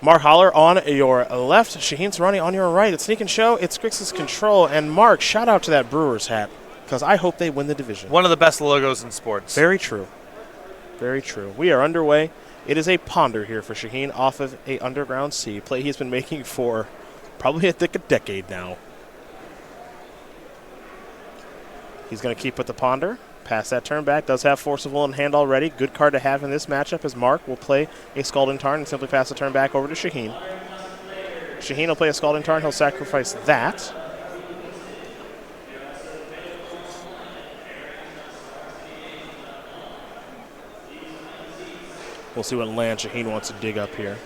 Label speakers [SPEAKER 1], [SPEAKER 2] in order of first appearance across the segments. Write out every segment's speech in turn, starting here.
[SPEAKER 1] Mark Hollaar on your left, Shaheen Soorani on your right. It's Sneak and Show, it's Grixis Control, and Mark, shout out to that Brewers hat, because I hope they win the division.
[SPEAKER 2] One of the best logos in sports.
[SPEAKER 1] Very true. Very true. We are underway. It is a ponder here for Shaheen off of a Underground C, play he's been making for probably a decade now. He's going to keep with the ponder. Pass that turn back. Does have Forcible in hand already. Good card to have in this matchup as Mark will play a Scalding Tarn and simply pass the turn back over to Shaheen. Shaheen will play a Scalding Tarn. He'll sacrifice that. We'll see what land Shaheen wants to dig up here.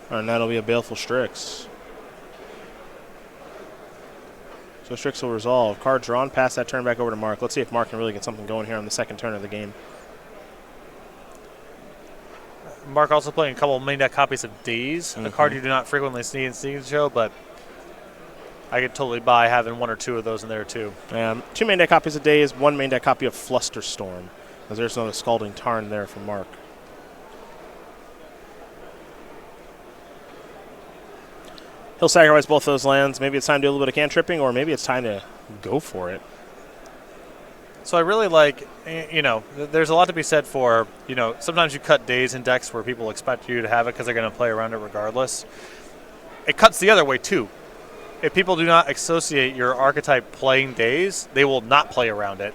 [SPEAKER 1] And that'll be a Baleful Strix. So Strix will resolve. Card drawn, pass that turn back over to Mark. Let's see if Mark can really get something going here on the second turn of the game.
[SPEAKER 2] Mark also playing a couple of main deck copies of Daze, a card you do not frequently see in Sneak and Show, but I could totally buy having one or two of those in there too.
[SPEAKER 1] 2 main deck copies of Daze, 1 main deck copy of Flusterstorm, because there's another Scalding Tarn there for Mark. He'll sacrifice both those lands. Maybe it's time to do a little bit of cantripping, or maybe it's time to go for it.
[SPEAKER 2] So I really like, there's a lot to be said for, sometimes you cut Daze in decks where people expect you to have it because they're going to play around it regardless. It cuts the other way too. If people do not associate your archetype playing Daze, they will not play around it.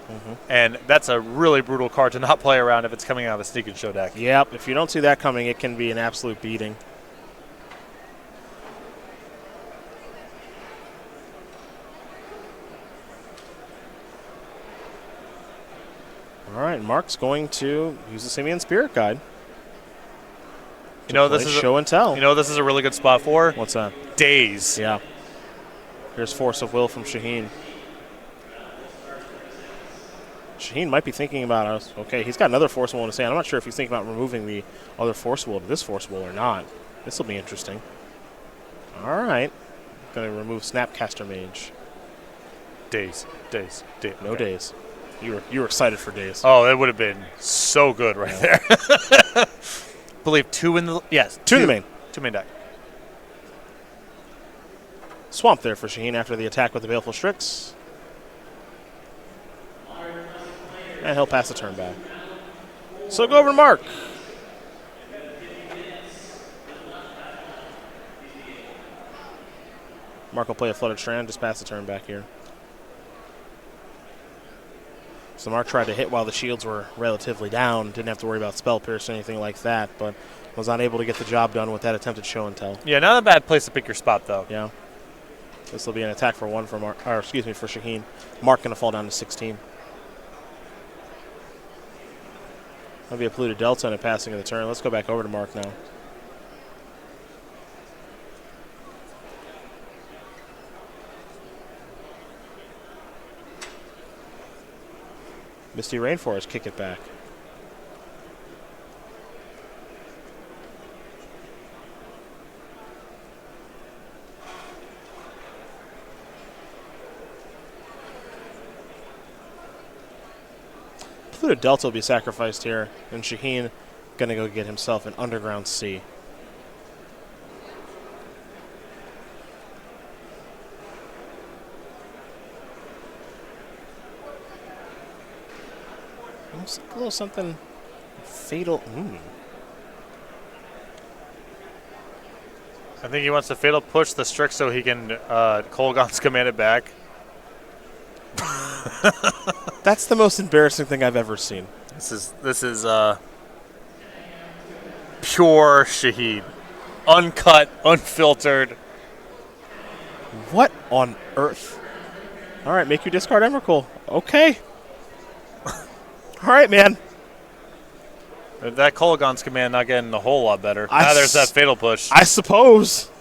[SPEAKER 2] And that's a really brutal card to not play around if it's coming out of a Sneak and Show deck.
[SPEAKER 1] Yep, if you don't see that coming, it can be an absolute beating. All right, Mark's going to use the Simian Spirit Guide.
[SPEAKER 2] This is
[SPEAKER 1] show and tell.
[SPEAKER 2] This is a really good spot for.
[SPEAKER 1] What's that?
[SPEAKER 2] Daze.
[SPEAKER 1] Yeah. Here's Force of Will from Shaheen. Shaheen might be thinking about us. Okay, he's got another Force of Will in his hand. I'm not sure if he's thinking about removing the other Force of Will to this Force of Will or not. This will be interesting. All right. Going to remove Snapcaster Mage.
[SPEAKER 2] Daze.
[SPEAKER 1] No Daze. You were excited for Daze.
[SPEAKER 2] Oh, it would have been so good right there. Believe 2 in the
[SPEAKER 1] two in the main.
[SPEAKER 2] 2 main deck.
[SPEAKER 1] Swamp there for Shaheen after the attack with the Baleful Strix. And he'll pass the turn back. So go over to Mark. Mark will play a Flooded Strand, just pass the turn back here. So Mark tried to hit while the shields were relatively down. Didn't have to worry about Spell Pierce or anything like that, but was unable to get the job done with that attempted show and tell.
[SPEAKER 2] Yeah, not a bad place to pick your spot, though.
[SPEAKER 1] Yeah. This will be an attack for 1 for Mark, or excuse me, for Shaheen. Mark going to fall down to 16. That'll be a Polluted Delta and a passing of the turn. Let's go back over to Mark now. Misty Rainforest, kick it back. Polluted Delta will be sacrificed here, and Shaheen gonna go get himself an Underground C. A little something fatal.
[SPEAKER 2] I think he wants to fatal push the Strix so he can Kolaghan's command it back.
[SPEAKER 1] That's the most embarrassing thing I've ever seen.
[SPEAKER 2] This is pure Shaheen. Uncut, unfiltered.
[SPEAKER 1] What on earth? All right, make you discard Emrakul. Okay. All right, man.
[SPEAKER 2] That Kolaghan's command not getting a whole lot better. Now there's that fatal push.
[SPEAKER 1] I suppose.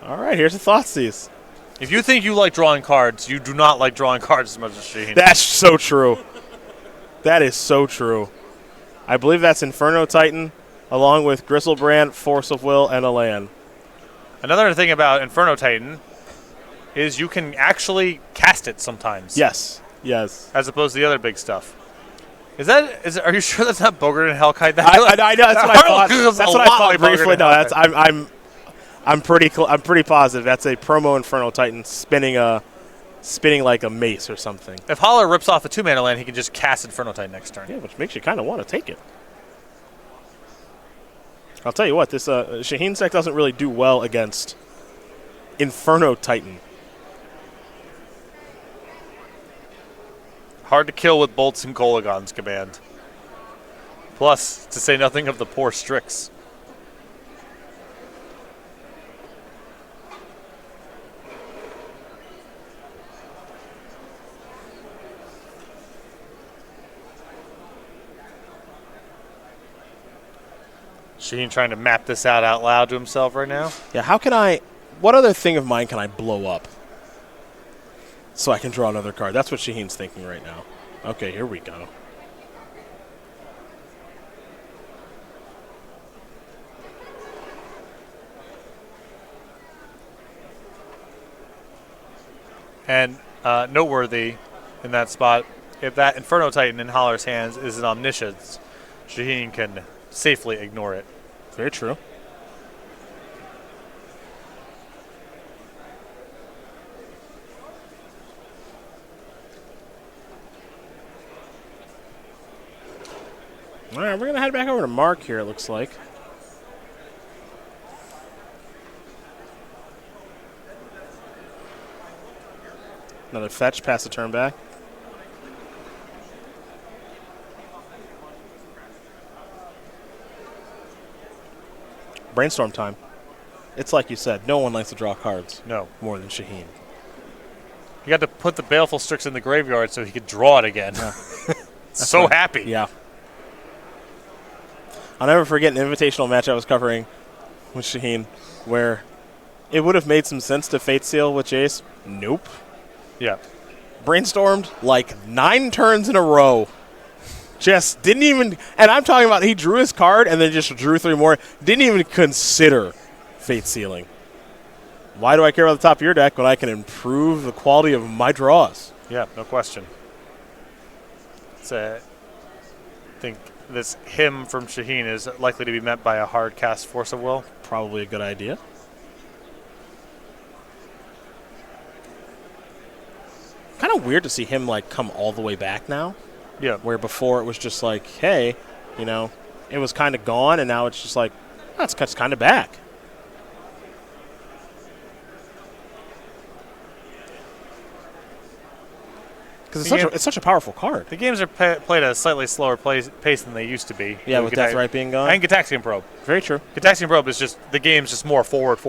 [SPEAKER 1] All right, here's the Thoughtseize.
[SPEAKER 2] If you think you like drawing cards, you do not like drawing cards as much as Shaheen.
[SPEAKER 1] That's so true. That is so true. I believe that's Inferno Titan, along with Gristlebrand, Force of Will, and a land.
[SPEAKER 2] Another thing about Inferno Titan is you can actually cast it sometimes.
[SPEAKER 1] Yes. Yes.
[SPEAKER 2] As opposed to the other big stuff. Are you sure that's not Bogart and Hellkite?
[SPEAKER 1] I know. That's what I thought. That's what I thought briefly. No, that's I'm pretty positive that's a promo Inferno Titan spinning like a mace or something.
[SPEAKER 2] If Hollaar rips off a 2-mana land, he can just cast Inferno Titan next turn.
[SPEAKER 1] Yeah, which makes you kind of want to take it. I'll tell you what, this Shaheen's deck doesn't really do well against Inferno Titan.
[SPEAKER 2] Hard to kill with bolts and Kolaghan's command. Plus, to say nothing of the poor Strix. Shaheen trying to map this out loud to himself right now.
[SPEAKER 1] Yeah, what other thing of mine can I blow up so I can draw another card? That's what Shaheen's thinking right now. Okay, here we go.
[SPEAKER 2] And noteworthy in that spot, if that Inferno Titan in Hollaar's hands is an Omniscience, Shaheen can safely ignore it.
[SPEAKER 1] Very true. All right, we're going to head back over to Mark here, it looks like. Another fetch, pass the turn back. Brainstorm time. It's like you said, no one likes to draw cards.
[SPEAKER 2] No.
[SPEAKER 1] More than Shaheen.
[SPEAKER 2] He had to put the Baleful Strix in the graveyard so he could draw it again.
[SPEAKER 1] Yeah.
[SPEAKER 2] So
[SPEAKER 1] right.
[SPEAKER 2] Happy.
[SPEAKER 1] Yeah. I'll never forget an invitational match I was covering with Shaheen where it would have made some sense to Fate Seal with Jace. Nope.
[SPEAKER 2] Yeah.
[SPEAKER 1] Brainstormed like 9 turns in a row. Just didn't even, and I'm talking about he drew his card and then just drew 3 more. Didn't even consider Fate Sealing. Why do I care about the top of your deck when I can improve the quality of my draws?
[SPEAKER 2] Yeah, no question. I think this hymn from Shaheen is likely to be met by a hard cast Force of Will.
[SPEAKER 1] Probably a good idea. Kind of weird to see him like come all the way back now.
[SPEAKER 2] Yeah.
[SPEAKER 1] Where before it was just like, hey, you know, it was kind of gone, and now it's just like, oh, it's kind of back. Because it's such a powerful card.
[SPEAKER 2] The games are played at a slightly slower pace than they used to be.
[SPEAKER 1] Yeah, with Death Right being gone.
[SPEAKER 2] And Gataxian Probe.
[SPEAKER 1] Very true.
[SPEAKER 2] Gataxian Probe is just, the game's just more forward,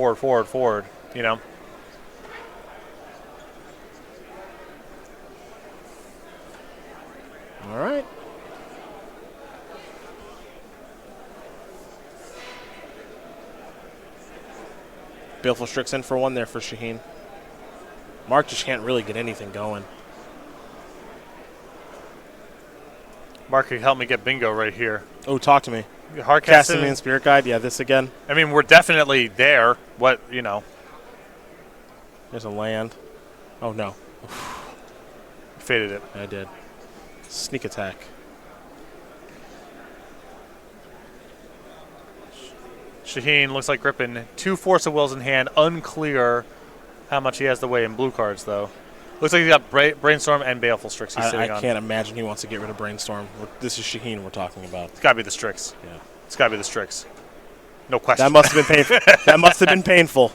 [SPEAKER 2] you know?
[SPEAKER 1] All right. Baleful Strix in for 1 there for Shaheen. Mark just can't really get anything going.
[SPEAKER 2] Mark can help me get bingo right here.
[SPEAKER 1] Oh, talk to me.
[SPEAKER 2] Hard
[SPEAKER 1] Casting me in Spirit Guide. Yeah, this again.
[SPEAKER 2] I mean, we're definitely there. What, you know.
[SPEAKER 1] There's a land. Oh, no.
[SPEAKER 2] Faded it.
[SPEAKER 1] I did. Sneak attack.
[SPEAKER 2] Shaheen looks like gripping 2 Force of Wills in hand. Unclear how much he has to weigh in blue cards, though. Looks like he's got Brainstorm and Baleful Strix he's sitting on.
[SPEAKER 1] I can't imagine he wants to get rid of Brainstorm. This is Shaheen we're talking about.
[SPEAKER 2] It's got to be the Strix.
[SPEAKER 1] Yeah.
[SPEAKER 2] It's got to be the Strix. No question.
[SPEAKER 1] That must have been painful. That must have been painful.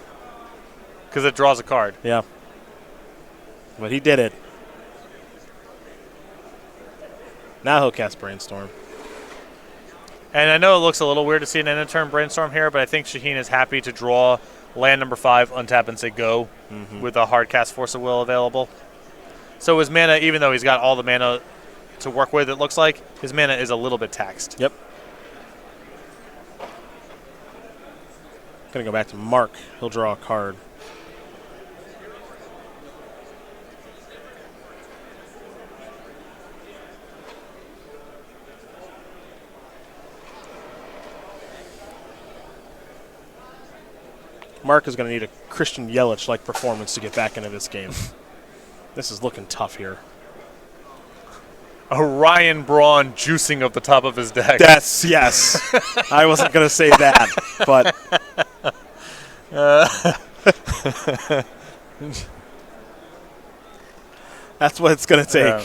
[SPEAKER 2] Because it draws a card.
[SPEAKER 1] Yeah. But he did it. Now he'll cast Brainstorm.
[SPEAKER 2] And I know it looks a little weird to see an end of turn Brainstorm here, but I think Shaheen is happy to draw land number 5, untap and say go with a hard cast Force of Will available. So his mana, even though he's got all the mana to work with, it looks like, his mana is a little bit taxed.
[SPEAKER 1] Yep. Going to go back to Mark. He'll draw a card. Mark is going to need a Christian Yelich-like performance to get back into this game. This is looking tough here.
[SPEAKER 2] A Ryan Braun juicing up the top of his deck.
[SPEAKER 1] Yes. I wasn't going to say that, but... that's what it's going to take. Yeah.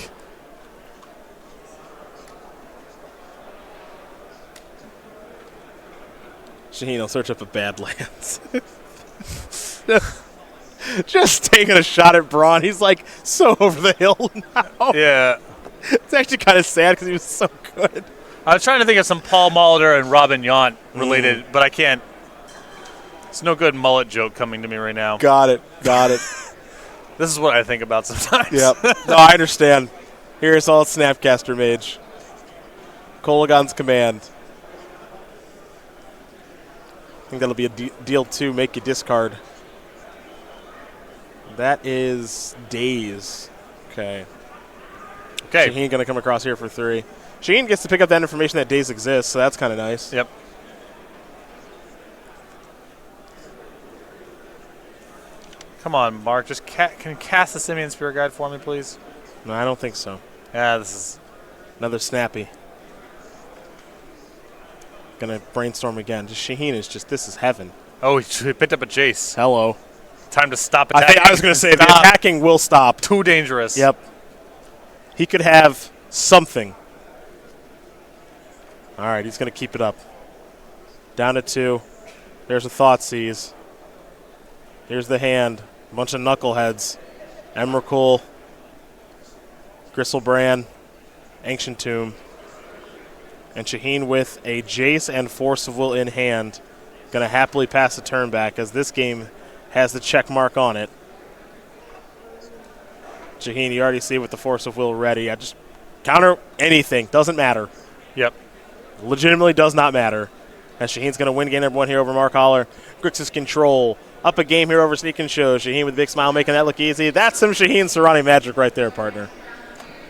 [SPEAKER 1] Shaheen will search up a Badlands. Just taking a shot at Braun. He's like so over the hill now.
[SPEAKER 2] Yeah.
[SPEAKER 1] It's actually kind of sad because he was so good.
[SPEAKER 2] I was trying to think of some Paul Molitor and Robin Yount related, but I can't. It's no good mullet joke coming to me right now.
[SPEAKER 1] Got it.
[SPEAKER 2] This is what I think about sometimes.
[SPEAKER 1] Yep. No, I understand. Here's all Snapcaster Mage. Kolagon's command. I think that'll be a deal 2, make you discard. That is Daze. Okay. Shaheen going to come across here for 3. Shaheen gets to pick up that information that Daze exists, so that's kind of nice.
[SPEAKER 2] Yep. Come on, Mark. Just can you cast the Simian Spirit Guide for me, please?
[SPEAKER 1] No, I don't think so.
[SPEAKER 2] Yeah, this is...
[SPEAKER 1] Another Snappy. Going to brainstorm again. Just Shaheen is just, this is heaven.
[SPEAKER 2] Oh, he picked up a Jace.
[SPEAKER 1] Hello.
[SPEAKER 2] Time to stop attacking.
[SPEAKER 1] I was going to say, the attacking will stop.
[SPEAKER 2] Too dangerous.
[SPEAKER 1] Yep. He could have something. All right, he's going to keep it up. Down to 2. There's a Thoughtseize. Here's the hand. A bunch of knuckleheads. Emrakul. Gristlebrand. Ancient Tomb. And Shaheen with a Jace and Force of Will in hand. Going to happily pass the turn back as this game has the check mark on it. Shaheen, you already see with the Force of Will ready. I just counter anything. Doesn't matter.
[SPEAKER 2] Yep.
[SPEAKER 1] Legitimately does not matter. As Shaheen's going to win game number 1 here over Mark Hollaar. Grixis Control. Up a game here over Sneak and Show. Shaheen with a big smile making that look easy. That's some Shaheen Soorani magic right there, partner.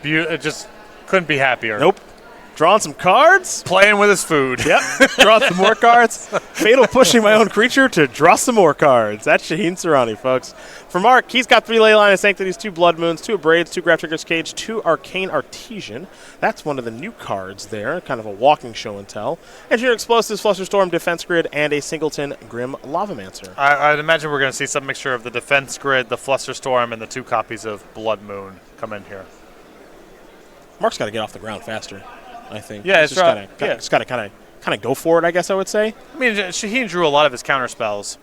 [SPEAKER 2] It just couldn't be happier.
[SPEAKER 1] Nope. Drawing some cards.
[SPEAKER 2] Playing with his food.
[SPEAKER 1] Yep. Drawing some more cards. Fatal pushing my own creature to draw some more cards. That's Shaheen Soorani, folks. For Mark, he's got 3 Leyline of Sanctities, 2 Blood Moons, 2 Braids, 2 Graph Trigger's Cage, 2 Arcane Artesian. That's one of the new cards there. Kind of a walking show and tell. Engineer Explosives, Flusterstorm, Defense Grid, and a Singleton Grim Lavamancer.
[SPEAKER 2] I'd imagine we're going to see some mixture of the Defense Grid, the Flusterstorm, and the 2 copies of Blood Moon come in here.
[SPEAKER 1] Mark's got to get off the ground faster, I think.
[SPEAKER 2] Yeah,
[SPEAKER 1] it's just got to kind of go for it, I guess I would say.
[SPEAKER 2] I mean, Shaheen drew a lot of his counter spells.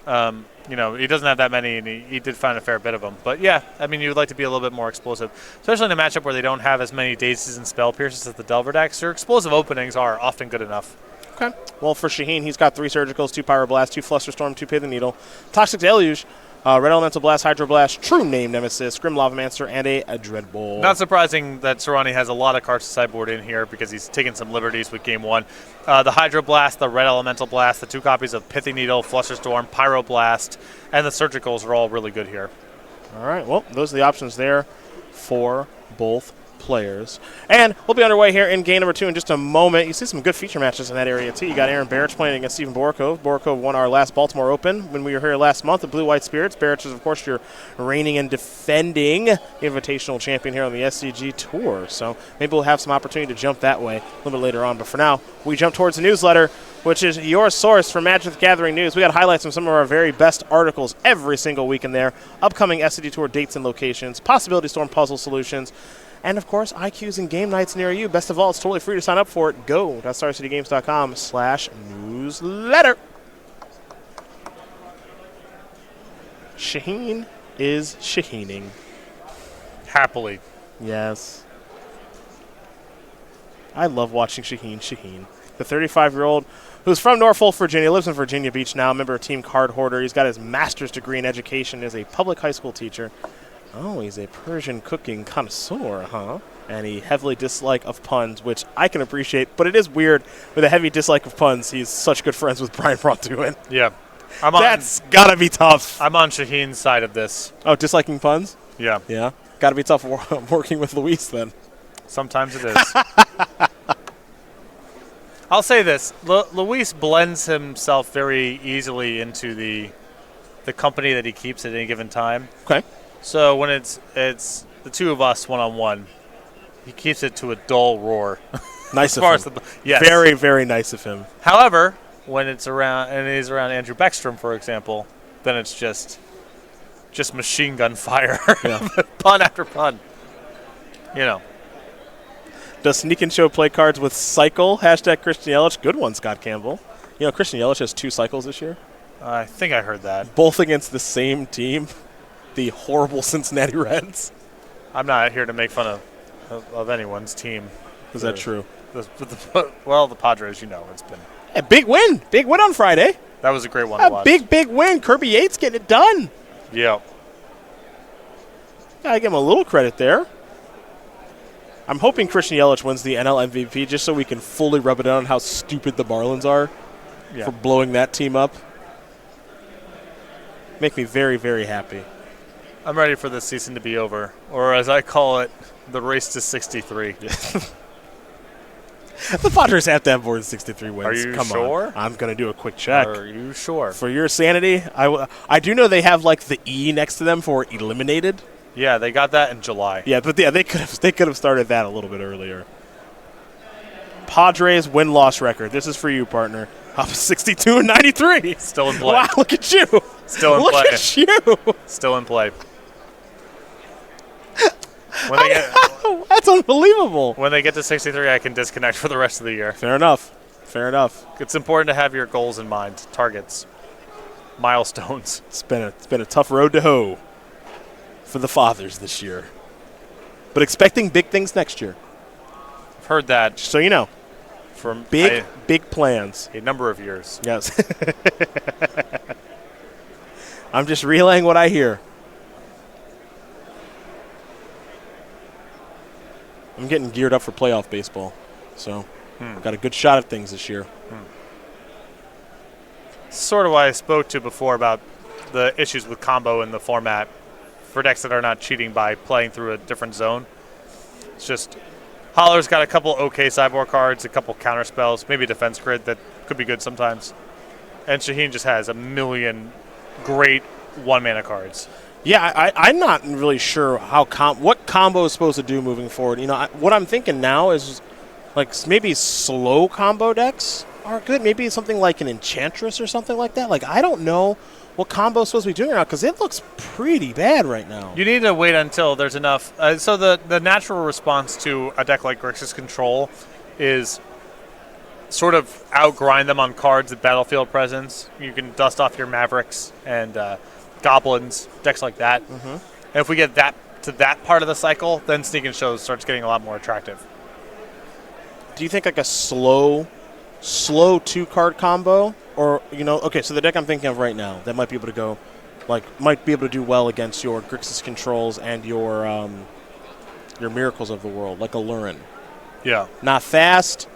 [SPEAKER 2] He doesn't have that many, and he did find a fair bit of them. But yeah, I mean, you would like to be a little bit more explosive, especially in a matchup where they don't have as many Dazes and Spell Pierces as the Delver decks. Your explosive openings are often good enough.
[SPEAKER 1] Okay. Well, for Shaheen, he's got 3 Surgicals, 2 Pyroblast, 2 Flusterstorm, 2 Pithing Needle, Toxic Deluge, Red Elemental Blast, Hydro Blast, True Name Nemesis, Grim Lavamancer, and a Dreadbolt.
[SPEAKER 2] Not surprising that Soorani has a lot of cards to sideboard in here because he's taken some liberties with Game 1. The Hydro Blast, the Red Elemental Blast, the 2 copies of Pithing Needle, Flusterstorm, Pyroblast, and the Surgicals are all really good here.
[SPEAKER 1] All right, well, those are the options there for both players. And we'll be underway here in game number 2 in just a moment. You see some good feature matches in that area, too. You got Aaron Barrich playing against Stephen Borkov. Borkov won our last Baltimore Open when we were here last month at Blue White Spirits. Barrich is, of course, your reigning and defending invitational champion here on the SCG Tour. So maybe we'll have some opportunity to jump that way a little bit later on. But for now, we jump towards the newsletter, which is your source for Magic the Gathering news. We got highlights from some of our very best articles every single week in there. Upcoming SCG Tour dates and locations, Possibility Storm puzzle solutions, and, of course, IQs and game nights near you. Best of all, it's totally free to sign up for it. Go.starcitygames.com/newsletter. Shaheen is Shaheening.
[SPEAKER 2] Happily.
[SPEAKER 1] Yes. I love watching Shaheen. The 35-year-old who's from Norfolk, Virginia, lives in Virginia Beach now, member of Team Card Hoarder. He's got his master's degree in education as a public high school teacher. Oh, he's a Persian cooking connoisseur, huh? And he heavily dislike of puns, which I can appreciate, but it is weird with a heavy dislike of puns. He's such good friends with Brian Brontuin.
[SPEAKER 2] Yeah.
[SPEAKER 1] That's got to be tough.
[SPEAKER 2] I'm on Shaheen's side of this.
[SPEAKER 1] Oh, disliking puns?
[SPEAKER 2] Yeah.
[SPEAKER 1] Yeah. Got to be tough working with Luis then.
[SPEAKER 2] Sometimes it is. I'll say this. Luis blends himself very easily into the the company that he keeps at any given time.
[SPEAKER 1] Okay.
[SPEAKER 2] So when it's the two of us one-on-one, he keeps it to a dull roar.
[SPEAKER 1] Nice of him.
[SPEAKER 2] Yes.
[SPEAKER 1] Very, very nice of him.
[SPEAKER 2] However, when he's around Andrew Beckstrom, for example, then it's just machine gun fire.
[SPEAKER 1] Yeah.
[SPEAKER 2] Pun after pun. You know.
[SPEAKER 1] Does Sneak and Show play cards with Cycle? Hashtag Christian Yelich. Good one, Scott Campbell. You know, Christian Yelich has 2 cycles this year.
[SPEAKER 2] I think I heard that.
[SPEAKER 1] Both against the same team. The horrible Cincinnati Reds.
[SPEAKER 2] I'm not here to make fun of anyone's team.
[SPEAKER 1] Is that true?
[SPEAKER 2] Well, the Padres, you know, it's been.
[SPEAKER 1] A big win. Big win on Friday.
[SPEAKER 2] That was a great one to watch.
[SPEAKER 1] Big win. Kirby Yates getting it done.
[SPEAKER 2] Yeah.
[SPEAKER 1] Gotta give him a little credit there. I'm hoping Christian Yelich wins the NL MVP just so we can fully rub it in on how stupid the Marlins are for blowing that team up. Make me very, very happy.
[SPEAKER 2] I'm ready for this season to be over, or as I call it, the race to 63.
[SPEAKER 1] The Padres have to have more than 63 wins.
[SPEAKER 2] Are you
[SPEAKER 1] Come
[SPEAKER 2] sure?
[SPEAKER 1] on. I'm going to do a quick check.
[SPEAKER 2] Are you sure?
[SPEAKER 1] For your sanity, I do know they have like the E next to them for eliminated.
[SPEAKER 2] Yeah, they got that in July.
[SPEAKER 1] Yeah, but they could have started that a little bit earlier. Padres win-loss record. This is for you, partner. Up 62-93.
[SPEAKER 2] Still in play.
[SPEAKER 1] Wow, look at you.
[SPEAKER 2] Still in play.
[SPEAKER 1] Look at you.
[SPEAKER 2] Still in play.
[SPEAKER 1] That's unbelievable.
[SPEAKER 2] When they get to 63, I can disconnect for the rest of the year.
[SPEAKER 1] Fair enough. Fair enough.
[SPEAKER 2] It's important to have your goals in mind, targets, milestones.
[SPEAKER 1] It's been a tough road to hoe for the Fathers this year. But expecting big things next year.
[SPEAKER 2] I've heard that.
[SPEAKER 1] Just so you know.
[SPEAKER 2] From
[SPEAKER 1] big plans.
[SPEAKER 2] A number of years.
[SPEAKER 1] Yes. I'm just relaying what I hear. I'm getting geared up for playoff baseball. So I've got a good shot at things this year.
[SPEAKER 2] Sort of what I spoke to before about the issues with combo in the format for decks that are not cheating by playing through a different zone. It's just Hollar's got a couple okay sideboard cards, a couple counter spells, maybe a defense grid that could be good sometimes. And Shaheen just has a million great one-mana cards.
[SPEAKER 1] Yeah, I'm not really sure what combo is supposed to do moving forward. You know, what I'm thinking now is like maybe slow combo decks are good. Maybe something like an Enchantress or something like that. Like, I don't know what combo is supposed to be doing right now because it looks pretty bad right now.
[SPEAKER 2] You need to wait until there's enough. So the natural response to a deck like Grixis Control is sort of outgrind them on cards with battlefield presence. You can dust off your Mavericks and Goblins, decks like that. And if we get that to that part of the cycle, then Sneak and Show starts getting a lot more attractive.
[SPEAKER 1] Do you think like a slow 2-card combo? Or, you know, okay, so the deck I'm thinking of right now that might be able to go, might be able to do well against your Grixis Controls and your Miracles of the World, like a Lurin.
[SPEAKER 2] Yeah.
[SPEAKER 1] Not fast,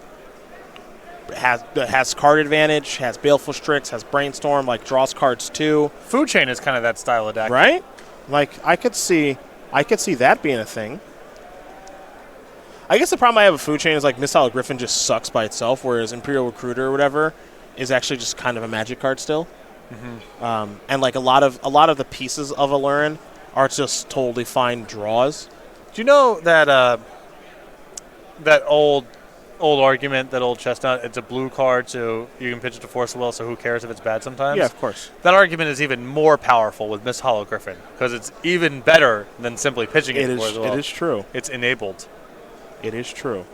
[SPEAKER 1] has card advantage, has Baleful Strix, has Brainstorm, like draws cards too.
[SPEAKER 2] Food Chain is kind of that style of deck.
[SPEAKER 1] Right? Like, I could see that being a thing. I guess the problem I have with Food Chain is like Missile Griffin just sucks by itself, whereas Imperial Recruiter or whatever is actually just kind of a magic card still. And like a lot of the pieces of Lurin are just totally fine draws.
[SPEAKER 2] Do you know that that old argument, that old chestnut, it's a blue card, so you can pitch it to Force of Will, so who cares if it's bad sometimes?
[SPEAKER 1] Yeah, of course.
[SPEAKER 2] That argument is even more powerful with Miss Hollow Griffin, because it's even better than simply pitching it to Force of Will.
[SPEAKER 1] It is true.
[SPEAKER 2] It's enabled.
[SPEAKER 1] It is true.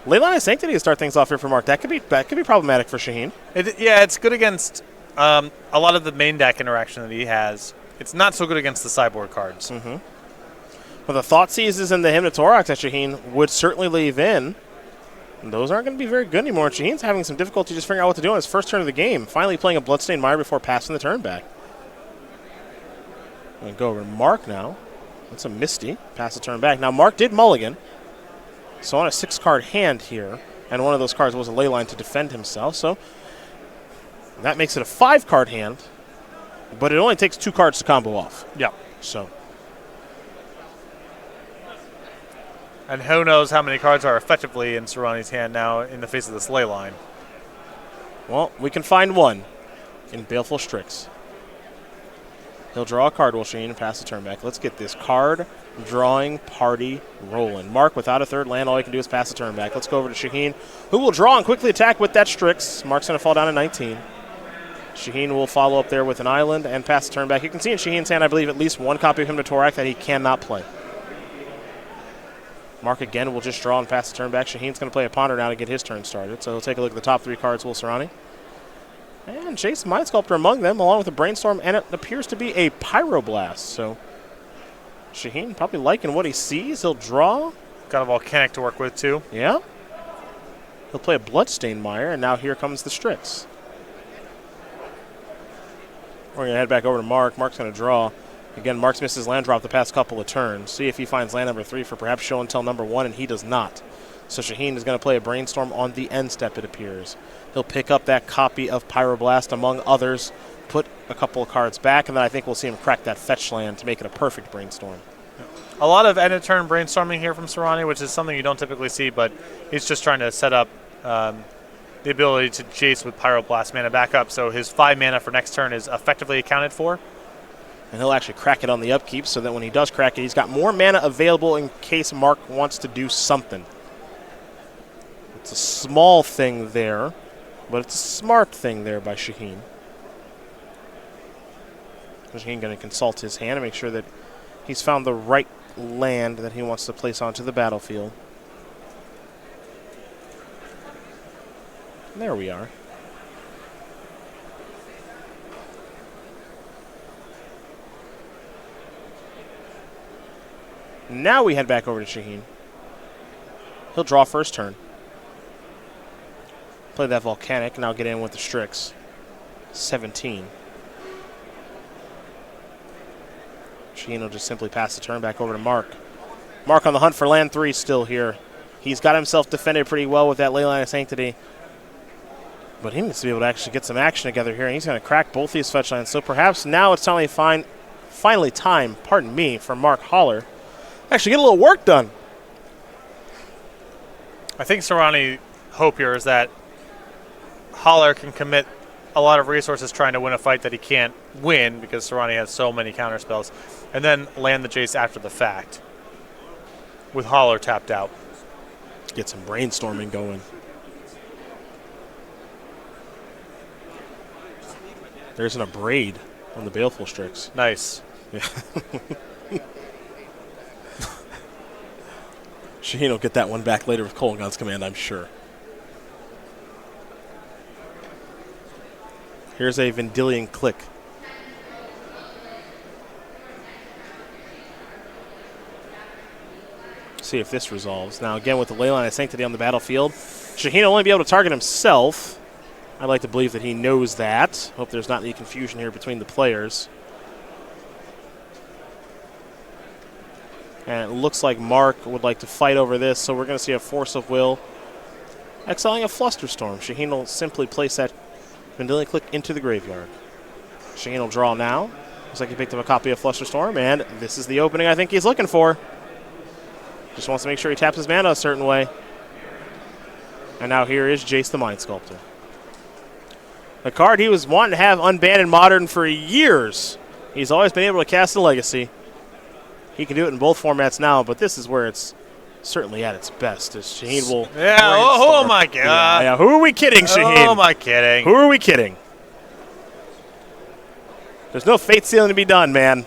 [SPEAKER 1] Leyline of Sanctity to start things off here for Mark. That could be problematic for Shaheen.
[SPEAKER 2] It's good against a lot of the main deck interaction that he has. It's not so good against the sideboard cards.
[SPEAKER 1] Well, the Thought Seizes and the Hypnothorax that Shaheen would certainly leave in. And those aren't going to be very good anymore. Shaheen's having some difficulty just figuring out what to do on his first turn of the game. Finally playing a Bloodstained Mire before passing the turn back. I'm going to go over to Mark now. That's a Misty. Pass the turn back. Now, Mark did mulligan. So on a 6-card hand here, and one of those cards was a Leyline to defend himself. So that makes it a 5-card hand, but it only takes 2 cards to combo off.
[SPEAKER 2] Yeah.
[SPEAKER 1] So.
[SPEAKER 2] And who knows how many cards are effectively in Soorani's hand now in the face of this Leyline.
[SPEAKER 1] Well, we can find one in Baleful Strix. He'll draw a card, will Shaheen, and pass the turn back. Let's get this card drawing party rolling. Mark, without a third land, all he can do is pass the turn back. Let's go over to Shaheen, who will draw and quickly attack with that Strix. Mark's going to fall down to 19. Shaheen will follow up there with an island and pass the turn back. You can see in Shaheen's hand, I believe, at least one copy of him to Torak that he cannot play. Mark again will just draw and pass the turn back. Shaheen's going to play a ponder now to get his turn started. So he'll take a look at the top 3 cards, Will Soorani. And Jace Mind Sculptor among them, along with a Brainstorm, and it appears to be a Pyroblast. So Shaheen probably liking what he sees. He'll draw.
[SPEAKER 2] Got a Volcanic to work with, too.
[SPEAKER 1] Yeah. He'll play a Bloodstained Mire, and now here comes the Strix. We're going to head back over to Mark. Mark's going to draw. Again, Mark's missed his land drop the past couple of turns. See if he finds land number 3 for perhaps show and tell number 1, and he does not. So Shaheen is going to play a Brainstorm on the end step, it appears. He'll pick up that copy of Pyroblast, among others, put a couple of cards back, and then I think we'll see him crack that fetch land to make it a perfect Brainstorm.
[SPEAKER 2] A lot of end-of-turn brainstorming here from Soorani, which is something you don't typically see, but he's just trying to set up the ability to Jace with Pyroblast mana back up, so his 5 mana for next turn is effectively accounted for.
[SPEAKER 1] And he'll actually crack it on the upkeep, so that when he does crack it, he's got more mana available in case Mark wants to do something. It's a small thing there, but it's a smart thing there by Shaheen. Shaheen going to consult his hand and make sure that he's found the right land that he wants to place onto the battlefield. And there we are. Now we head back over to Shaheen. He'll draw first turn. Play that Volcanic, now get in with the Strix. 17. Shaheen will just simply pass the turn back over to Mark. Mark on the hunt for land 3 still here. He's got himself defended pretty well with that Leyline of Sanctity. But he needs to be able to actually get some action together here, and he's going to crack both these fetch lands. So perhaps now it's finally time, for Mark Hollaar actually get a little work done.
[SPEAKER 2] I think Soorani's hope here is that Hollaar can commit a lot of resources trying to win a fight that he can't win because Soorani has so many counterspells, and then land the Jace after the fact with Hollaar tapped out.
[SPEAKER 1] Get some brainstorming going. There's an Abrade on the Baleful Strix.
[SPEAKER 2] Nice.
[SPEAKER 1] Yeah. Shaheen will get that one back later with Kolaghan's command, I'm sure. Here's a Vendilion Click. See if this resolves. Now, again, with the Leyline of Sanctity on the battlefield, Shaheen will only be able to target himself. I'd like to believe that he knows that. Hope there's not any confusion here between the players. And it looks like Mark would like to fight over this, so we're going to see a Force of Will exiling a Flusterstorm. Shaheen will simply place that Vendilion Click into the graveyard. Shaheen will draw now. Looks like he picked up a copy of Flusterstorm, and this is the opening I think he's looking for. Just wants to make sure he taps his mana a certain way. And now here is Jace the Mind Sculptor. A card he was wanting to have unbanned in Modern for years. He's always been able to cast a Legacy. He can do it in both formats now, but this is where it's certainly at its best. As Shaheen will.
[SPEAKER 2] Yeah, oh my God.
[SPEAKER 1] Yeah, who are we kidding, Shaheen?
[SPEAKER 2] Oh, am I kidding?
[SPEAKER 1] Who are we kidding? There's no fate sealing to be done, man.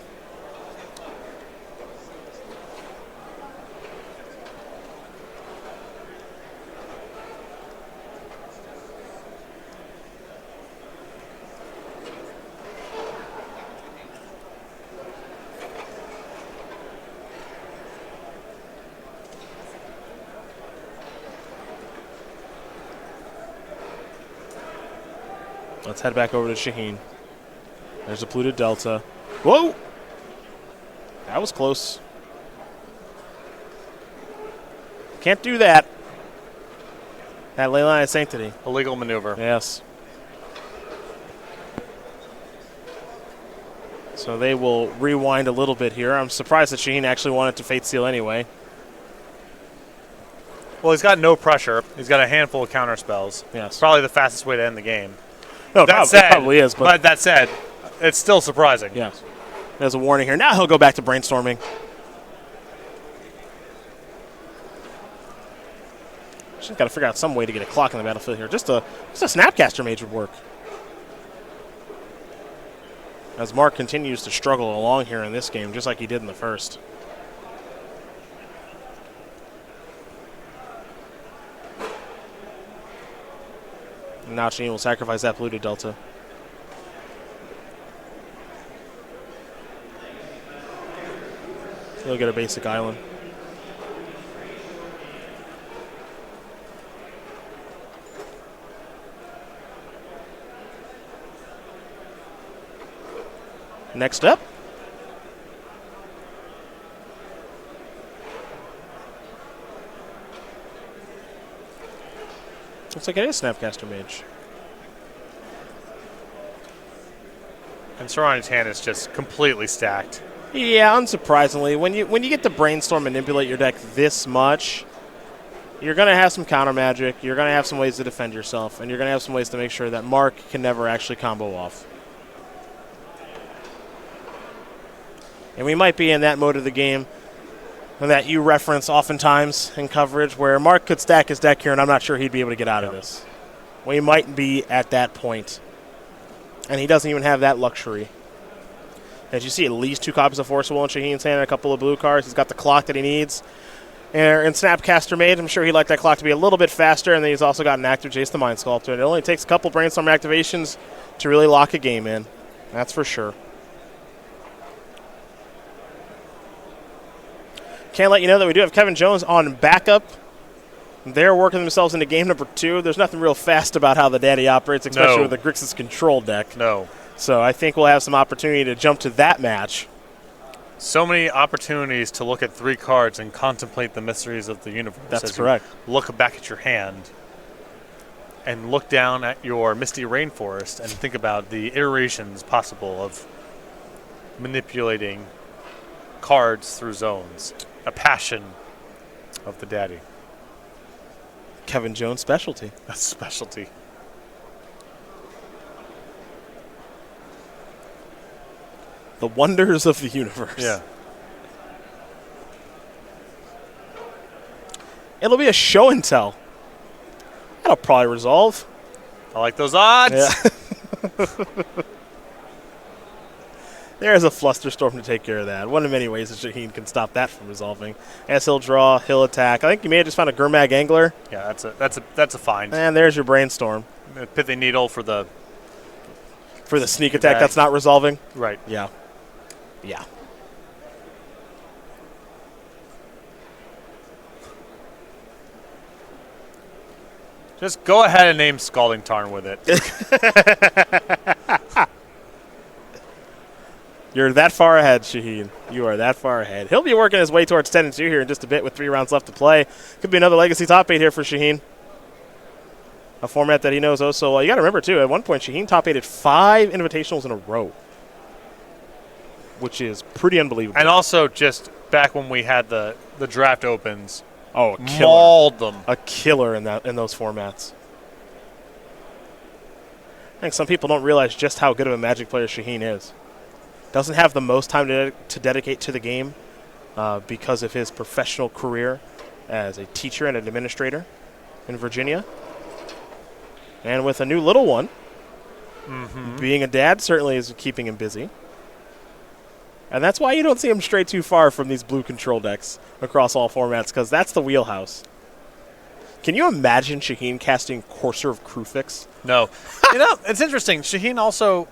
[SPEAKER 1] Let's head back over to Shaheen. There's a Polluted Delta. Whoa! That was close. Can't do that. That Leyline of Sanctity.
[SPEAKER 2] Illegal maneuver.
[SPEAKER 1] Yes. So they will rewind a little bit here. I'm surprised that Shaheen actually wanted to Fate Seal anyway.
[SPEAKER 2] Well, he's got no pressure. He's got a handful of counter spells.
[SPEAKER 1] Yes.
[SPEAKER 2] Probably the fastest way to end the game.
[SPEAKER 1] No,
[SPEAKER 2] That
[SPEAKER 1] it
[SPEAKER 2] said,
[SPEAKER 1] probably is. But
[SPEAKER 2] that said, it's still surprising.
[SPEAKER 1] yes. There's a warning here. Now he'll go back to brainstorming. She's got to figure out some way to get a clock on the battlefield here. Just a Snapcaster Mage would work. As Mark continues to struggle along here in this game, just like he did in the first. And now Shaheen will sacrifice that blue to Delta. He'll get a basic island. Next up. Looks like it is Snapcaster Mage.
[SPEAKER 2] And Soorani's hand is just completely stacked.
[SPEAKER 1] Yeah, unsurprisingly, when you get to brainstorm manipulate your deck this much, you're going to have some counter magic, you're going to have some ways to defend yourself, and you're going to have some ways to make sure that Mark can never actually combo off. And we might be in that mode of the game that you reference oftentimes in coverage where Mark could stack his deck here, and I'm not sure he'd be able to get out of this. We might be at that point. And he doesn't even have that luxury. As you see, at least 2 copies of Forcible in Shaheen's hand and a couple of blue cards. He's got the clock that he needs. And in Snapcaster Mage, I'm sure he'd like that clock to be a little bit faster, and then he's also got an active Jace the Mind Sculptor. And it only takes a couple Brainstorm activations to really lock a game in. That's for sure. Can't let you know that we do have Kevin Jones on backup. They're working themselves into game number 2. There's nothing real fast about how the Daddy operates, especially with the Grixis control deck.
[SPEAKER 2] No.
[SPEAKER 1] So I think we'll have some opportunity to jump to that match.
[SPEAKER 2] So many opportunities to look at 3 cards and contemplate the mysteries of the universe.
[SPEAKER 1] That's correct.
[SPEAKER 2] Look back at your hand and look down at your Misty Rainforest and think about the iterations possible of manipulating cards through zones. A passion of the Daddy.
[SPEAKER 1] Kevin Jones' specialty.
[SPEAKER 2] A specialty.
[SPEAKER 1] The wonders of the universe.
[SPEAKER 2] Yeah.
[SPEAKER 1] It'll be a show and tell. That'll probably resolve.
[SPEAKER 2] I like those odds.
[SPEAKER 1] Yeah. There's a Flusterstorm to take care of that. One of many ways that Shaheen can stop that from resolving. As he'll draw, he'll attack. I think you may have just found a Gurmag Angler.
[SPEAKER 2] Yeah, that's a find.
[SPEAKER 1] And there's your Brainstorm.
[SPEAKER 2] A Pithy Needle for the
[SPEAKER 1] sneak attack that's not resolving.
[SPEAKER 2] Right.
[SPEAKER 1] Yeah. Yeah.
[SPEAKER 2] Just go ahead and name Scalding Tarn with it.
[SPEAKER 1] You're that far ahead, Shaheen. You are that far ahead. He'll be working his way towards 10-2 here in just a bit with 3 rounds left to play. Could be another Legacy top 8 here for Shaheen. A format that he knows oh so well. You got to remember, too, at one point, Shaheen top 8'd 5 Invitationals in a row, which is pretty unbelievable.
[SPEAKER 2] And also just back when we had the draft opens.
[SPEAKER 1] Oh, a killer.
[SPEAKER 2] Mauled them.
[SPEAKER 1] A killer in those formats. I think some people don't realize just how good of a Magic player Shaheen is. Doesn't have the most time to dedicate to the game because of his professional career as a teacher and an administrator in Virginia. And with a new little one, being a dad certainly is keeping him busy. And that's why you don't see him stray too far from these blue control decks across all formats, because that's the wheelhouse. Can you imagine Shaheen casting Courser of Krufix?
[SPEAKER 2] No. It's interesting. Shaheen also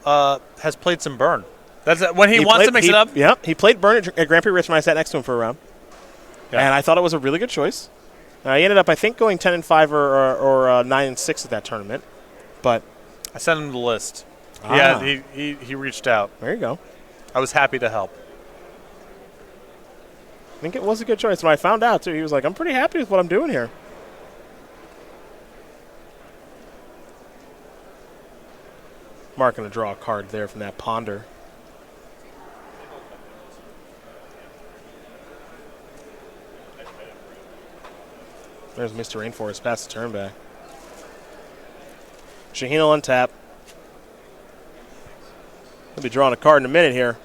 [SPEAKER 2] has played some Burn. That's when he wants to mix it up.
[SPEAKER 1] Yeah, he played Burn at Grand Prix Rich when I sat next to him for a round. Yeah. And I thought it was a really good choice. He ended up, I think, going 10-5 or 9-6 at that tournament. But
[SPEAKER 2] I sent him the list. Yeah, he reached out.
[SPEAKER 1] There you go.
[SPEAKER 2] I was happy to help.
[SPEAKER 1] I think it was a good choice. When I found out, too, he was like, I'm pretty happy with what I'm doing here. Mark going to draw a card there from that Ponder. There's Mr. Rainforest past the turn back. Shaheen will untap. He'll be drawing a card in a minute here.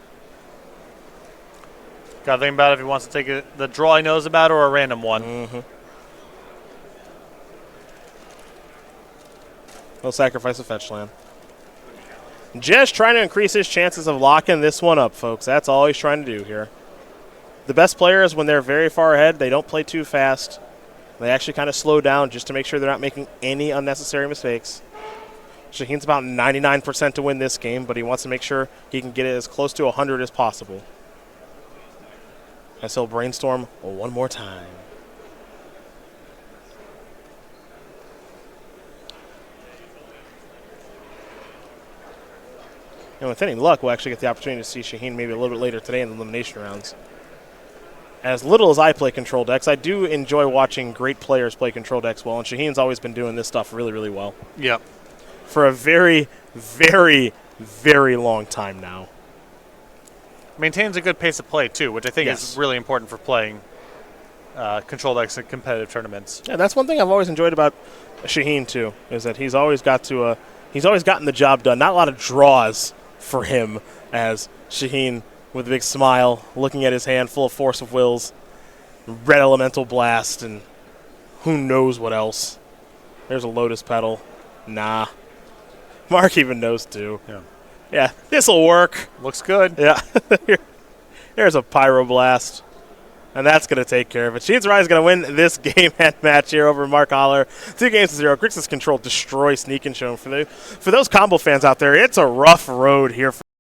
[SPEAKER 2] Got to think about if he wants to take the draw he knows about or a random one.
[SPEAKER 1] Mm-hmm. He'll sacrifice a fetch land. Just trying to increase his chances of locking this one up, folks. That's all he's trying to do here. The best players, when they're very far ahead, they don't play too fast. They actually kind of slow down just to make sure they're not making any unnecessary mistakes. Shaheen's about 99% to win this game, but he wants to make sure he can get it as close to 100 as possible. As he'll brainstorm one more time. And with any luck, we'll actually get the opportunity to see Shaheen maybe a little bit later today in the elimination rounds. As little as I play control decks, I do enjoy watching great players play control decks well, and Shaheen's always been doing this stuff really, really well.
[SPEAKER 2] Yep.
[SPEAKER 1] For a very, very, very long time now.
[SPEAKER 2] Maintains a good pace of play, too, which I think is really important for playing control decks in competitive tournaments.
[SPEAKER 1] Yeah, that's one thing I've always enjoyed about Shaheen, too, is that he's always gotten the job done. Not a lot of draws for him, as Shaheen, with a big smile, looking at his hand full of Force of Wills, Red Elemental Blast, and who knows what else. There's a Lotus Petal. Nah. Mark even knows, too. Yeah, this'll work.
[SPEAKER 2] Looks good.
[SPEAKER 1] Yeah. Here's a Pyroblast. And that's going to take care of it. Shaheen Soorani is going to win this game and match here over Mark Hollaar. 2-0. Grixis Control destroy Sneak and Show. For those combo fans out there, it's a rough road here.